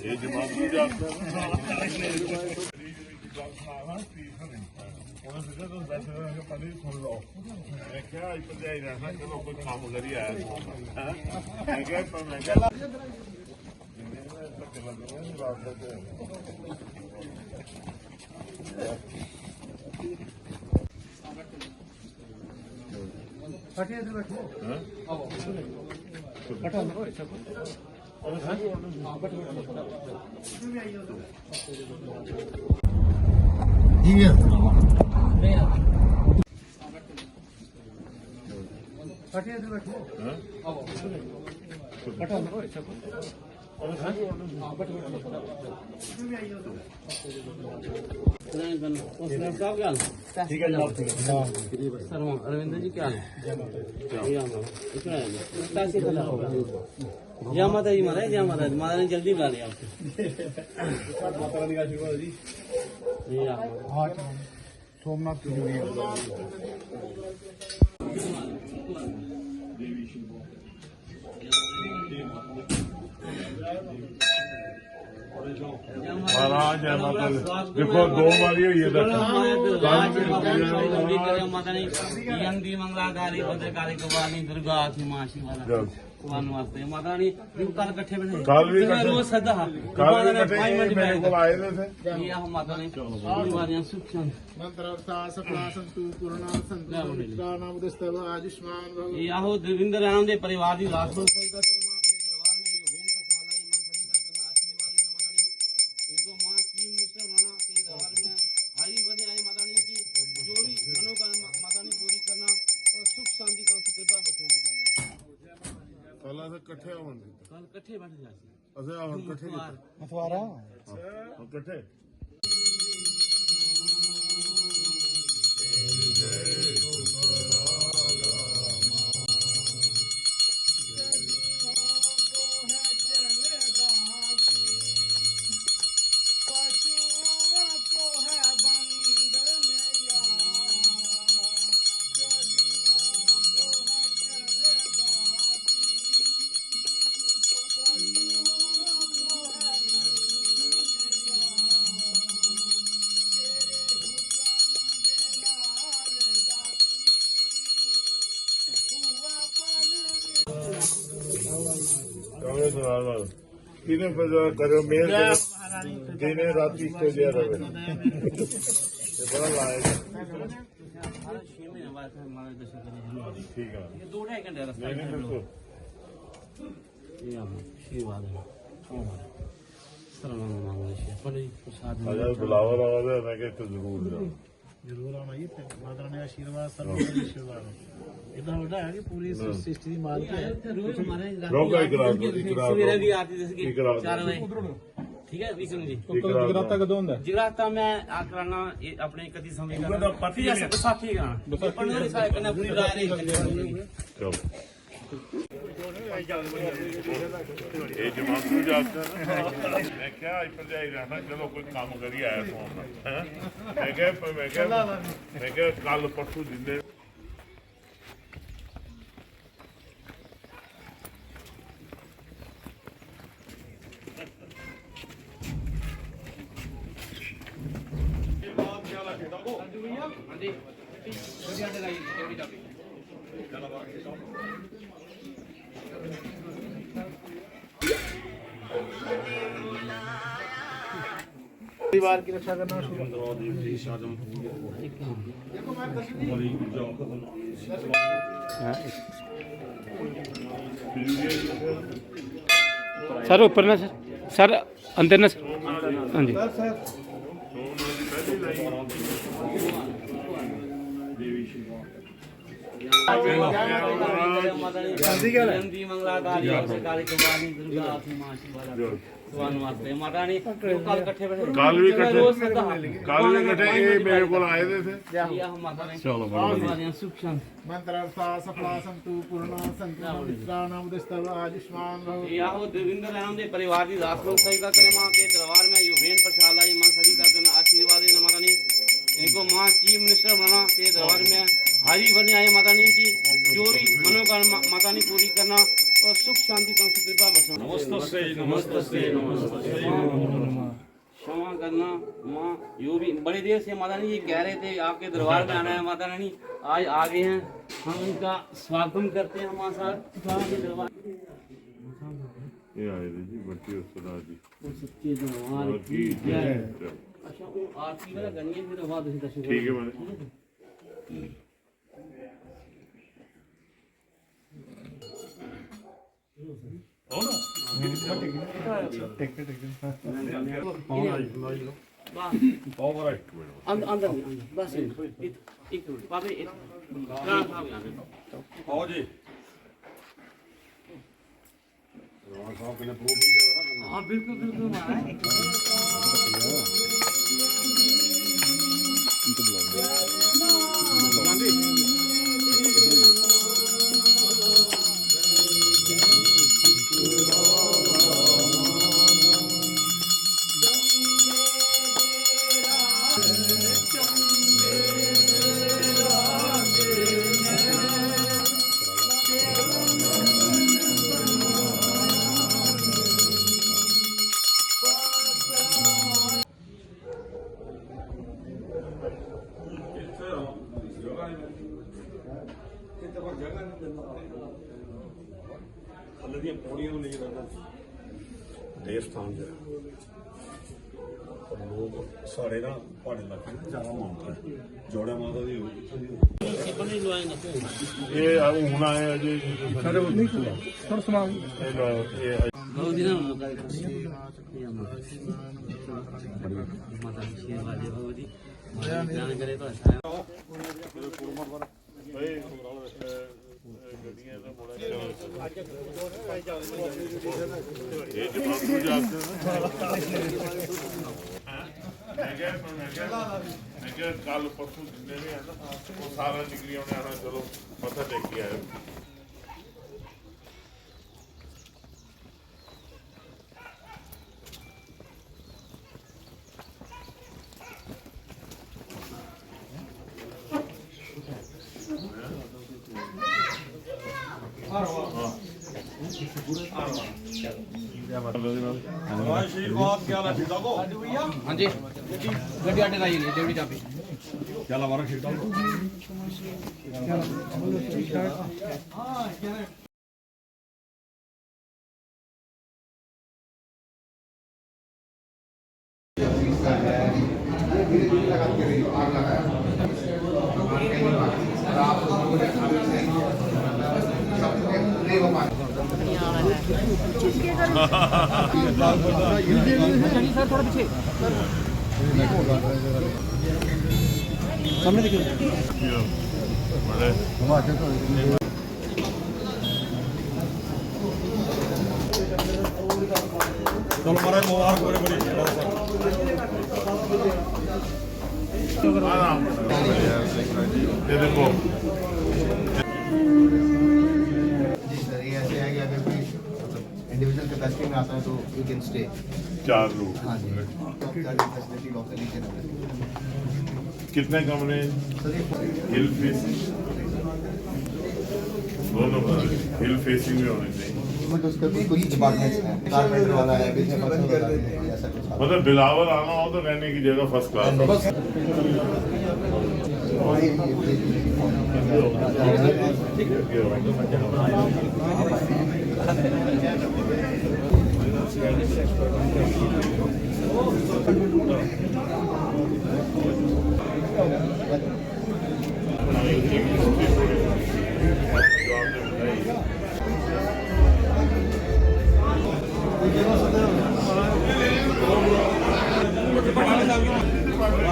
ਇਹ ਜਮਾਤ ਨੂੰ ਜਾਂਦਾ ਉਹਨਾਂ ਸਿੱਧਾ ਤੋਂ ਬੈਠੇ ਹੋਏ ਪਤਾ ਸੁਣ ਲਓ ਮੈਂ ਕਿਹਾ ਇੱਥੇ ਜਾਈ ਰਹਿਣਾ ਚਲੋ ਕੋਈ ਕੰਮ ਕਰੀ ਆਇਆ ਹਾਂ ਮੈਂ ਕਿਹਾ ਪਰ ਮੈਂ ਕਿਹਾ बैठिए इधर बैठो आओ बैठो अंदर अच्छा ठीक है बैठिए इधर बैठो आओ बैठो अंदर अच्छा ठीक है जनाब ठीक है सर अरविंदर जी क्या जय माता जी महाराज जय माता जी माता ने जल्दी बुला लिया आपसे माता रानी का आशीर्वाद जी सोमनाथ की जोड़ी महाराज जय माता देखो दो बारी हुई है माता ने यंदी मंगलाकारी भद्रकाली कवाली दुर्गा मां शिवाला भगवान वास्ते माता ने कल इकट्ठे बैठे कल भी रोज सदा कल भी मेरे को आए थे ये हम माता ने बीमारियां सुख शांति ये आहो देविंदर राम दे परिवार दी लाश को सही कर इकट्ठे होंगे कल इकट्ठे बैठ जासी अच्छा हम इकट्ठे मतवारा इकट्ठे किने करो मेल दिन राती को दिया रहे बड़ा लायक ठीक है ये 2-2.5 घंटे रास्ता नहीं बिल्कुल ये हम आशीर्वाद है सर्वमंगल मांगल्य शिवे बड़े प्रसाद अगर बुलावा लगा दे मैं कहते जरूर जाओ जरूर आना जी माता रानी आशीर्वाद सर्व आशीर्वाद इतना बड़ा है कि पूरी सृष्टि की मालिक है रोज हमारे रोका इकरार सवेरे भी आती जैसे कि 4 बजे ठीक है विक्रम जी जगराता कदों होंदा जगराता मैं आकराना अपने कदी समय का पति जैसे विसाखी का पंद्रह साल करना पूरी रात चलो ये जमात में जाता है मैं क्या इधर जाई रहना चलो कोई काम करी आया फोन मैं क्या कल परसों दिन परिवार की रक्षा करना शुरू सर ऊपर ना सर अंदर ना सर हाँ जी सोमनाथ की पहली लाई यंदी मंगला काली काली कवाली दुर्गा मां शिवाला स्वान वास्ते माता रानी कल इकट्ठे बैठे कल भी इकट्ठे ये मेरे को आए थे या हम माता रानी चलो हमारे सुख शांति मंत्रार्था सफला संतु पूर्णा संतु मित्राणाम दिस्तव आयुष्मान भव। या हो देवेंद्र राम दे परिवार की दासलोक सही का करे मां के दरबार में यो वेन प्रसाद आई मां सभी का देना आशीर्वाद देना माता रानी इनको मां चीफ मिनिस्टर बनाना के दरबार में हारी बने आए माता रानी की जो भी मनोकामना माता रानी पूरी करना और सुख शांति तम से कृपा बख्शना। नमस्ते नमस्ते क्षमा करना माँ यो भी बड़े देर से माता रानी ये कह रहे थे आपके दरबार में आना है माता रानी आज आ गए हैं हम इनका स्वागत करते हैं हमारे साथ के दरबार ये आए थे जी बट्टी उस्ताद जी और सच्चे दरबार की जय। अच्छा वो आरती वाला गनिए फिर बाद में दर्शन ठीक है मैंने अंदर बस एक पापे एक आओ जी हाँ बिल्कुल बिल्कुल ਥੱਲੇ ਦੀਆਂ ਪੌੜੀਆਂ ਨੂੰ ਲੈ ਕੇ ਜਾਂਦਾ ਦੇਰ ਸਥਾਨ ਤੇ ਪਰ ਲੋਕ ਸਾਰੇ ਨਾ ਪਹਾੜੀ ਇਲਾਕੇ ਨੂੰ ਜ਼ਿਆਦਾ ਮੰਨਦੇ ਆ ਜੋੜਾ ਮਾਤਾ ਦੀ बने लुआए ना ये अब होना है अजय ਸਾਰੇ ਉਹ ਨਹੀਂ ਥੋੜਾ ਸਮਾਨ ये लो, ये बहुत दिन माता आशीर्वाद दे बाबू जी ध्यान करे तो अच्छा है भाई गड्डियां तो बड़ा ये जवाब तो जाते हैं मैं क्या कल परसों जितने भी है ना वो सारा निकली उन्हें आना चलो मथा टेक के आए ਆਸ਼ੀਰਵਾਦ ਕਿਆ ਲਾ ਠੀਕ ਠਾਕ ਹੋ हाँ जी गड्डी आटे लाई नहीं देवड़ी चाबी ਕਿਆ ਲਾ ਵਾਰਾ ਠੀਕ ਠਾਕ ਹੋ ਚਲੋ ਮਾਰਾ ਮੁਬਾਰਕ ਹੋਵੇ ਬੜੀ ये देखो जी सर ये ऐसे है कि अगर कोई इंडिविजुअल कैपेसिटी में आता है तो यू कैन स्टे 4 लोग हाँ जी फैसिलिटी लॉकर नीचे कितने कमरे सर ये हिल फेसिंग दोनों हिल फेसिंग में होने चाहिए बट उसका भी कुछ डिपार्टमेंट्स हैं कारपेंटर वाला है बिजनेस पर्सन वाला है ऐसा कुछ मतलब बिलावल आना हो तो रहने की जगह फर्स्ट क्लास हो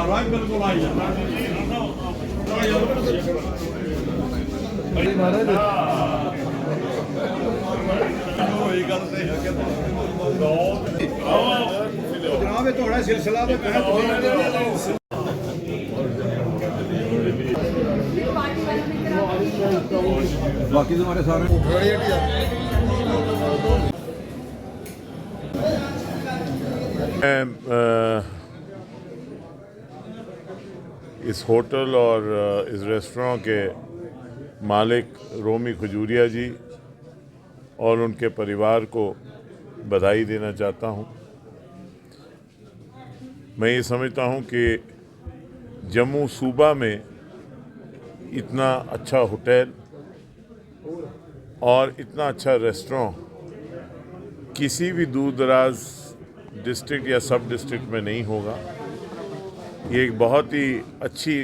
ਰਾਜ ਬਿਲਕੁਲ ਆਈ ਜਾਂਦਾ ਇਹ ਗੱਲ ਤੇ ਹੈ ਕਿ ਜਨਾਬ ਇਹ ਤੁਹਾਡਾ ਸਿਲਸਿਲਾ ਤੇ ਕਹਿ ਤੁਸੀਂ बाकी तुम्हारे सारे इस होटल और इस रेस्टोरेंट के मालिक रोमी खजूरिया जी और उनके परिवार को बधाई देना चाहता हूं। मैं ये समझता हूं कि जम्मू सूबा में इतना अच्छा होटल और इतना अच्छा रेस्टोरेंट किसी भी दूर दराज डिस्ट्रिक्ट या सब डिस्ट्रिक्ट में नहीं होगा। ये एक बहुत ही अच्छी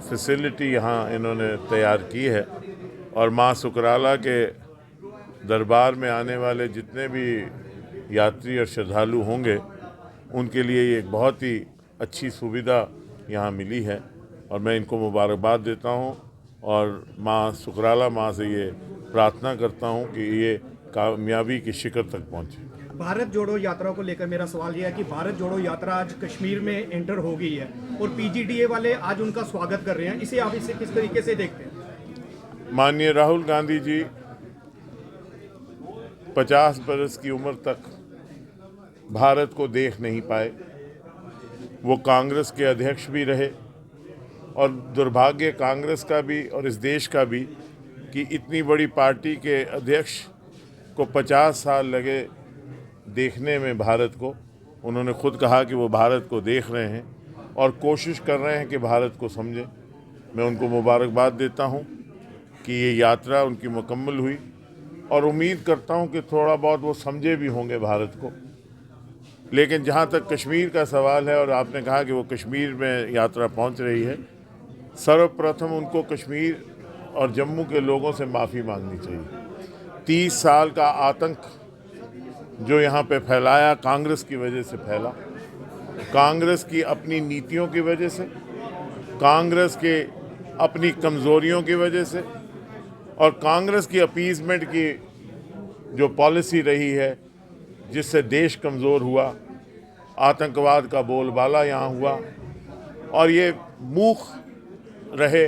फैसिलिटी यहाँ इन्होंने तैयार की है और माँ सुकराला के दरबार में आने वाले जितने भी यात्री और श्रद्धालु होंगे उनके लिए ये एक बहुत ही अच्छी सुविधा यहाँ मिली है और मैं इनको मुबारकबाद देता हूँ और माँ सुकराला माँ से ये प्रार्थना करता हूँ कि ये कामयाबी की शिखर तक पहुँचे। भारत जोड़ो यात्रा को लेकर मेरा सवाल यह है कि भारत जोड़ो यात्रा आज कश्मीर में एंटर हो गई है और पीजीडीए वाले आज उनका स्वागत कर रहे हैं, इसे आप इसे किस तरीके से देखते हैं? माननीय राहुल गांधी जी 50 बरस की उम्र तक भारत को देख नहीं पाए। वो कांग्रेस के अध्यक्ष भी रहे और दुर्भाग्य कांग्रेस का भी और इस देश का भी कि इतनी बड़ी पार्टी के अध्यक्ष को 50 साल लगे देखने में भारत को। उन्होंने खुद कहा कि वो भारत को देख रहे हैं और कोशिश कर रहे हैं कि भारत को समझें। मैं उनको मुबारकबाद देता हूं कि ये यात्रा उनकी मुकम्मल हुई और उम्मीद करता हूं कि थोड़ा बहुत वो समझे भी होंगे भारत को। लेकिन जहां तक कश्मीर का सवाल है और आपने कहा कि वो कश्मीर में यात्रा पहुंच रही है, सर्वप्रथम उनको कश्मीर और जम्मू के लोगों से माफ़ी मांगनी चाहिए। 30 साल का आतंक जो यहाँ पे फैलाया कांग्रेस की वजह से फैला, कांग्रेस की अपनी नीतियों की वजह से, कांग्रेस के अपनी कमज़ोरियों की वजह से और कांग्रेस की अपीज़मेंट की जो पॉलिसी रही है जिससे देश कमज़ोर हुआ, आतंकवाद का बोलबाला यहाँ हुआ और ये मूख रहे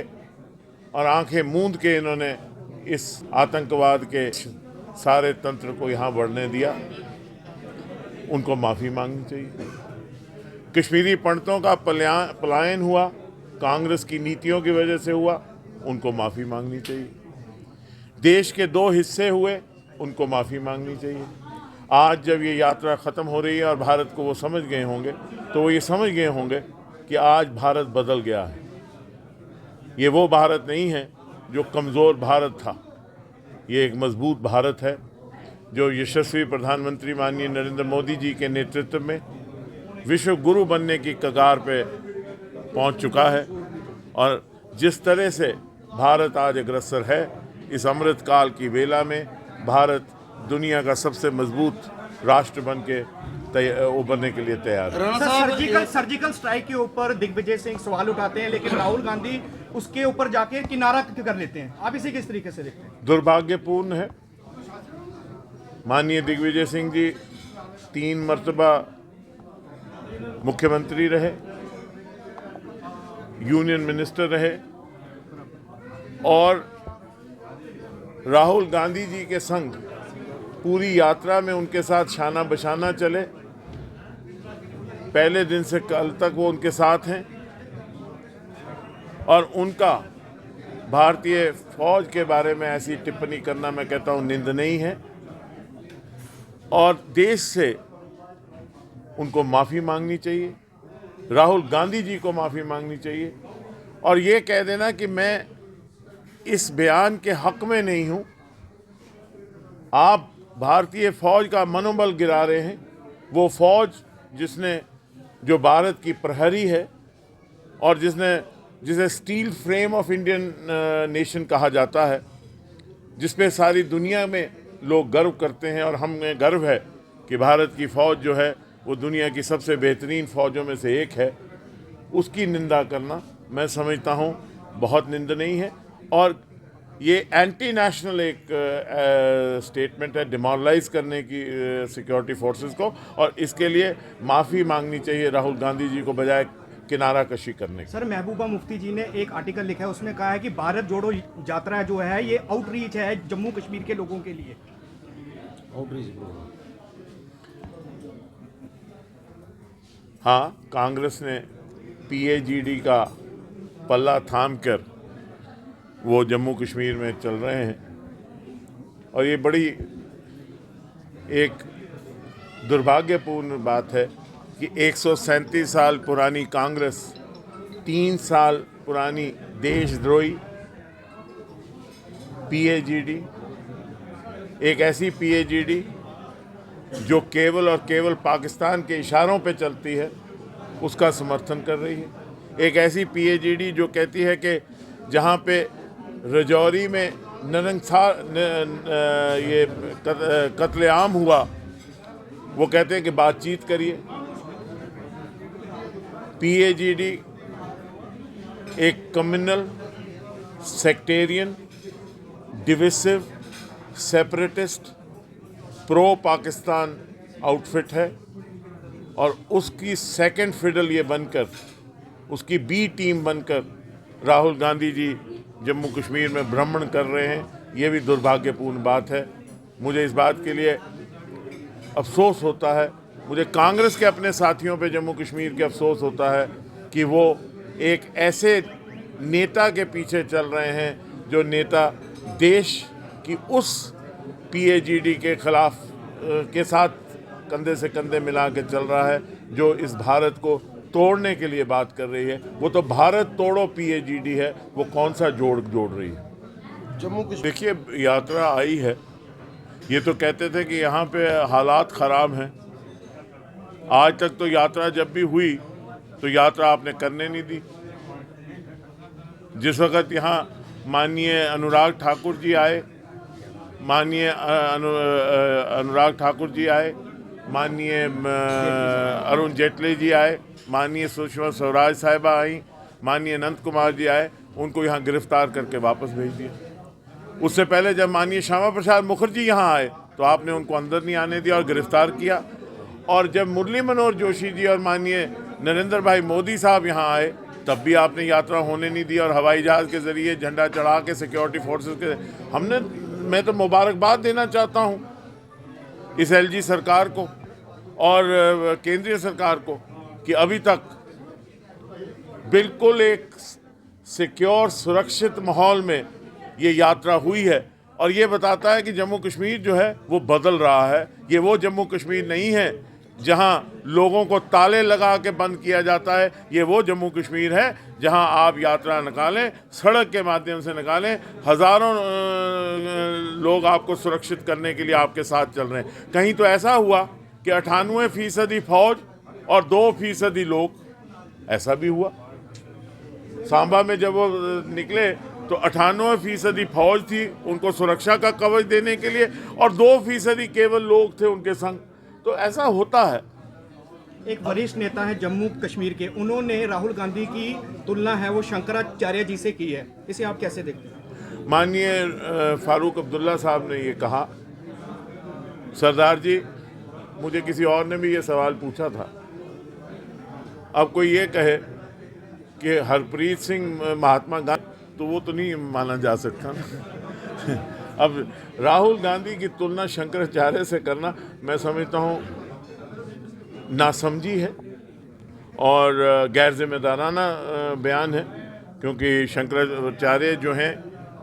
और आंखें मूंद के इन्होंने इस आतंकवाद के सारे तंत्र को यहाँ बढ़ने दिया। उनको माफ़ी मांगनी चाहिए। कश्मीरी पंडितों का पलायन हुआ, कांग्रेस की नीतियों की वजह से हुआ, उनको माफ़ी मांगनी चाहिए। देश के 2 हिस्से हुए, उनको माफ़ी मांगनी चाहिए। आज जब ये यात्रा ख़त्म हो रही है और भारत को वो समझ गए होंगे तो वो ये समझ गए होंगे कि आज भारत बदल गया है। ये वो भारत नहीं है जो कमज़ोर भारत था, ये एक मजबूत भारत है जो यशस्वी प्रधानमंत्री माननीय नरेंद्र मोदी जी के नेतृत्व में विश्व गुरु बनने की कगार पे पहुंच चुका है। और जिस तरह से भारत आज अग्रसर है, इस अमृत काल की वेला में भारत दुनिया का सबसे मजबूत राष्ट्र बन के उभरने के लिए तैयार है। सर्जिकल स्ट्राइक के ऊपर दिग्विजय सिंह सवाल उठाते हैं लेकिन राहुल गांधी उसके ऊपर जाके किनारा कर लेते हैं, आप इसे किस तरीके से देखते हैं? दुर्भाग्यपूर्ण है। माननीय दिग्विजय सिंह जी 3 मर्तबा मुख्यमंत्री रहे, यूनियन मिनिस्टर रहे और राहुल गांधी जी के संग पूरी यात्रा में उनके साथ शाना बशाना चले। पहले दिन से कल तक वो उनके साथ हैं और उनका भारतीय फौज के बारे में ऐसी टिप्पणी करना मैं कहता हूं निंदनीय है और देश से उनको माफ़ी मांगनी चाहिए, राहुल गांधी जी को माफ़ी मांगनी चाहिए और ये कह देना कि मैं इस बयान के हक में नहीं हूं। आप भारतीय फौज का मनोबल गिरा रहे हैं, वो फौज जो भारत की प्रहरी है और जिसे steel frame of Indian nation कहा जाता है, जिस पे सारी दुनिया में लोग गर्व करते हैं और हमें गर्व है कि भारत की फ़ौज जो है वो दुनिया की सबसे बेहतरीन फ़ौजों में से एक है। उसकी निंदा करना मैं समझता हूँ बहुत निंदनीय है। और ये एंटी नेशनल एक स्टेटमेंट है डिमोरलाइज करने की सिक्योरिटी फोर्सेस को, और इसके लिए माफ़ी मांगनी चाहिए राहुल गांधी जी को बजाय किनारा कशी करने की। सर, महबूबा मुफ्ती जी ने एक आर्टिकल लिखा है, उसमें कहा है कि भारत जोड़ो यात्रा जो है ये आउटरीच है जम्मू कश्मीर के लोगों के लिए। हाँ, कांग्रेस ने PAGD का पल्ला थाम कर वो जम्मू कश्मीर में चल रहे हैं, और ये बड़ी एक दुर्भाग्यपूर्ण बात है कि 137 साल पुरानी कांग्रेस 3 साल पुरानी देशद्रोही PAGD, एक ऐसी PAGD जो केवल और केवल पाकिस्तान के इशारों पे चलती है, उसका समर्थन कर रही है। एक ऐसी PAGD जो कहती है कि जहाँ पे रजौरी में ये कत्लेआम हुआ, वो कहते हैं कि बातचीत करिए। PAGD एक communal, sectarian, divisive, separatist, pro Pakistan outfit है, और उसकी सेकंड फिडल ये बनकर, उसकी B टीम बनकर राहुल गांधी जी जम्मू कश्मीर में भ्रमण कर रहे हैं। ये भी दुर्भाग्यपूर्ण बात है। मुझे इस बात के लिए अफसोस होता है, मुझे कांग्रेस के अपने साथियों पे जम्मू कश्मीर के अफसोस होता है कि वो एक ऐसे नेता के पीछे चल रहे हैं जो नेता देश की उस PAGD के खिलाफ के साथ कंधे से कंधे मिला के चल रहा है जो इस भारत को तोड़ने के लिए बात कर रही है। वो तो भारत तोड़ो PAGD है, वो कौन सा जोड़ रही है। जम्मू कश्मीर देखिए, यात्रा आई है, ये तो कहते थे कि यहाँ पे हालात ख़राब हैं। आज तक तो यात्रा जब भी हुई तो यात्रा आपने करने नहीं दी। जिस वक्त यहाँ माननीय अनुराग ठाकुर जी आए, माननीय अनुराग ठाकुर जी आए, माननीय अरुण जेटली जी आए, माननीय सुषमा स्वराज साहिबा आई, माननीय अनंत कुमार जी आए, उनको यहाँ गिरफ्तार करके वापस भेज दिया। उससे पहले जब माननीय श्यामा प्रसाद मुखर्जी यहाँ आए तो आपने उनको अंदर नहीं आने दिया और गिरफ्तार किया। और जब मुरली मनोहर जोशी जी और माननीय नरेंद्र भाई मोदी साहब यहाँ आए तब भी आपने यात्रा होने नहीं दी, और हवाई जहाज़ के ज़रिए झंडा चढ़ा के सिक्योरिटी फोर्सेस के मैं तो मुबारकबाद देना चाहता हूँ इस LG सरकार को और केंद्रीय सरकार को कि अभी तक बिल्कुल एक सिक्योर, सुरक्षित माहौल में ये यात्रा हुई है। और ये बताता है कि जम्मू कश्मीर जो है वो बदल रहा है। ये वो जम्मू कश्मीर नहीं है जहाँ लोगों को ताले लगा के बंद किया जाता है। ये वो जम्मू कश्मीर है जहाँ आप यात्रा निकालें, सड़क के माध्यम से निकालें, हज़ारों लोग आपको सुरक्षित करने के लिए आपके साथ चल रहे हैं। कहीं तो ऐसा हुआ कि 98% फौज और 2% लोग, ऐसा भी हुआ। सांबा में जब वो निकले तो 98% फौज थी उनको सुरक्षा का कवच देने के लिए, और 2% केवल लोग थे उनके संग। तो ऐसा होता है। एक वरिष्ठ नेता है जम्मू कश्मीर के, उन्होंने राहुल गांधी की तुलना है वो शंकराचार्य जी से की है, इसे आप कैसे देखते हैं? माननीय फारूक अब्दुल्ला साहब ने ये कहा। सरदार जी, मुझे किसी और ने भी ये सवाल पूछा था। अब कोई ये कहे कि हरप्रीत सिंह महात्मा गांधी, तो वो तो नहीं माना जा सकता ना। अब राहुल गांधी की तुलना शंकराचार्य से करना, मैं समझता हूँ नासमझी है और गैर जिम्मेदाराना बयान है, क्योंकि शंकराचार्य जो हैं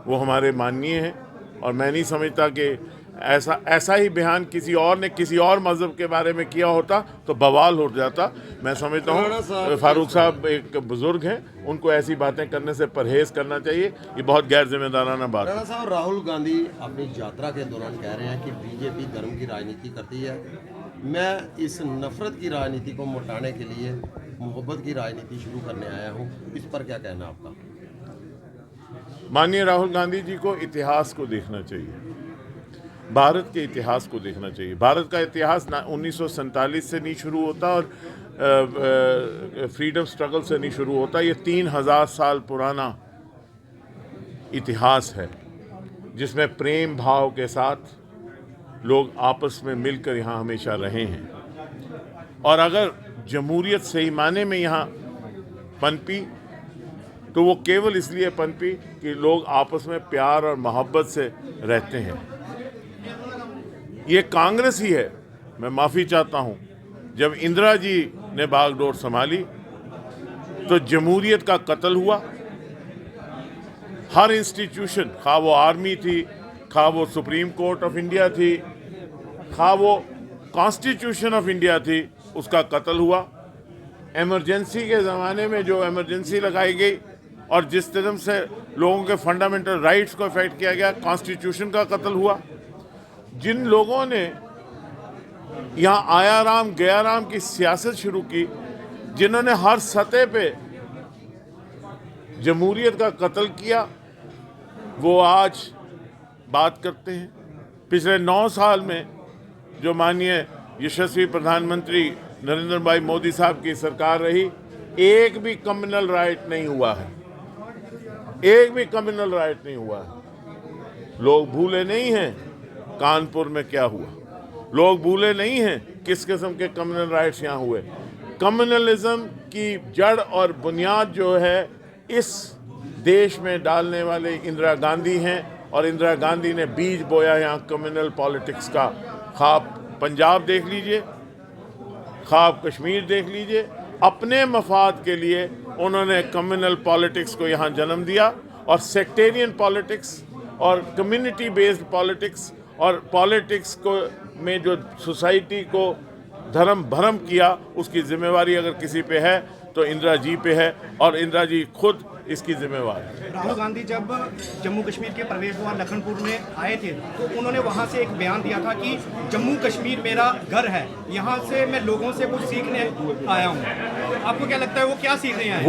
वो हमारे माननीय हैं, और मैं नहीं समझता कि ऐसा ही बयान किसी और ने किसी और मज़हब के बारे में किया होता तो बवाल हो जाता। मैं समझता हूँ फारूक साहब एक बुज़ुर्ग हैं, उनको ऐसी बातें करने से परहेज़ करना चाहिए। ये बहुत गैर जिम्मेदाराना बात है। राणा साहब, राहुल गांधी अपनी यात्रा के दौरान कह रहे हैं कि बीजेपी धर्म की राजनीति करती है, मैं इस नफरत की राजनीति को मिटाने के लिए मोहब्बत की राजनीति शुरू करने आया हूँ। इस पर क्या कहना आपका? माननीय राहुल गांधी जी को इतिहास को देखना चाहिए, भारत के इतिहास को देखना चाहिए। भारत का इतिहास 1947 से नहीं शुरू होता, और फ्रीडम स्ट्रगल से नहीं शुरू होता। ये 3000 साल पुराना इतिहास है जिसमें प्रेम भाव के साथ लोग आपस में मिलकर यहाँ हमेशा रहे हैं। और अगर जमहूरियत सही माने में यहाँ पनपी तो वो केवल इसलिए पनपी कि लोग आपस में प्यार और मोहब्बत से रहते हैं। ये कांग्रेस ही है, मैं माफ़ी चाहता हूँ, जब इंदिरा जी ने बागडोर संभाली तो जमहूरियत का कत्ल हुआ। हर इंस्टीट्यूशन, खा वो आर्मी थी, खा वो सुप्रीम कोर्ट ऑफ इंडिया थी, खा वो कॉन्स्टिट्यूशन ऑफ इंडिया थी, उसका कत्ल हुआ। इमरजेंसी के ज़माने में जो इमरजेंसी लगाई गई और जिस तरह से लोगों के फंडामेंटल राइट्स को अफेक्ट किया गया, कॉन्स्टिट्यूशन का कत्ल हुआ। जिन लोगों ने यहाँ आया राम गया राम की सियासत शुरू की, जिन्होंने हर सतह पे जमहूरियत का कत्ल किया, वो आज बात करते हैं। पिछले 9 साल में जो माननीय यशस्वी प्रधानमंत्री नरेंद्र भाई मोदी साहब की सरकार रही, एक भी कम्युनल राइट नहीं हुआ है, एक भी कम्युनल राइट नहीं हुआ है। लोग भूले नहीं हैं कानपुर में क्या हुआ, लोग भूले नहीं हैं किस किस्म के कम्युनल राइट्स यहाँ हुए। कम्युनलिज्म की जड़ और बुनियाद जो है इस देश में डालने वाले इंदिरा गांधी हैं, और इंदिरा गांधी ने बीज बोया यहाँ कम्युनल पॉलिटिक्स का। ख्वाब पंजाब देख लीजिए, ख्वाब कश्मीर देख लीजिए, अपने मफाद के लिए उन्होंने कम्युनल पॉलिटिक्स को यहाँ जन्म दिया, और सेक्टेरियन पॉलिटिक्स और कम्युनिटी बेस्ड पॉलिटिक्स और पॉलिटिक्स को में जो सोसाइटी को धर्म भरम किया, उसकी जिम्मेवारी अगर किसी पे है तो इंदिरा जी पे है, और इंदिरा जी खुद इसकी जिम्मेवार है। राहुल गांधी जब जम्मू कश्मीर के प्रवेश द्वार लखनपुर में आए थे तो उन्होंने वहां से एक बयान दिया था कि जम्मू कश्मीर मेरा घर है, यहाँ से मैं लोगों से कुछ सीखने आया हूँ। आपको क्या लगता है वो क्या सीखने आए?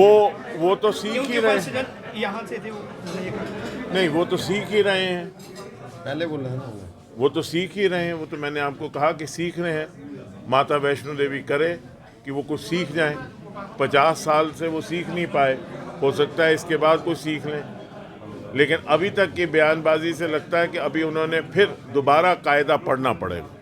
वो तो सीख ही रहे हैं, यहाँ से थे वो। नहीं, वो तो सीख ही रहे हैं, पहले बोल रहे हैं ना, वो तो सीख ही रहे हैं। वो तो मैंने आपको कहा कि सीख रहे हैं। माता वैष्णो देवी करे कि वो कुछ सीख जाएं, 50 साल से वो सीख नहीं पाए, हो सकता है इसके बाद कुछ सीख लें, लेकिन अभी तक की बयानबाजी से लगता है कि अभी उन्होंने फिर दोबारा कायदा पढ़ना पड़ेगा।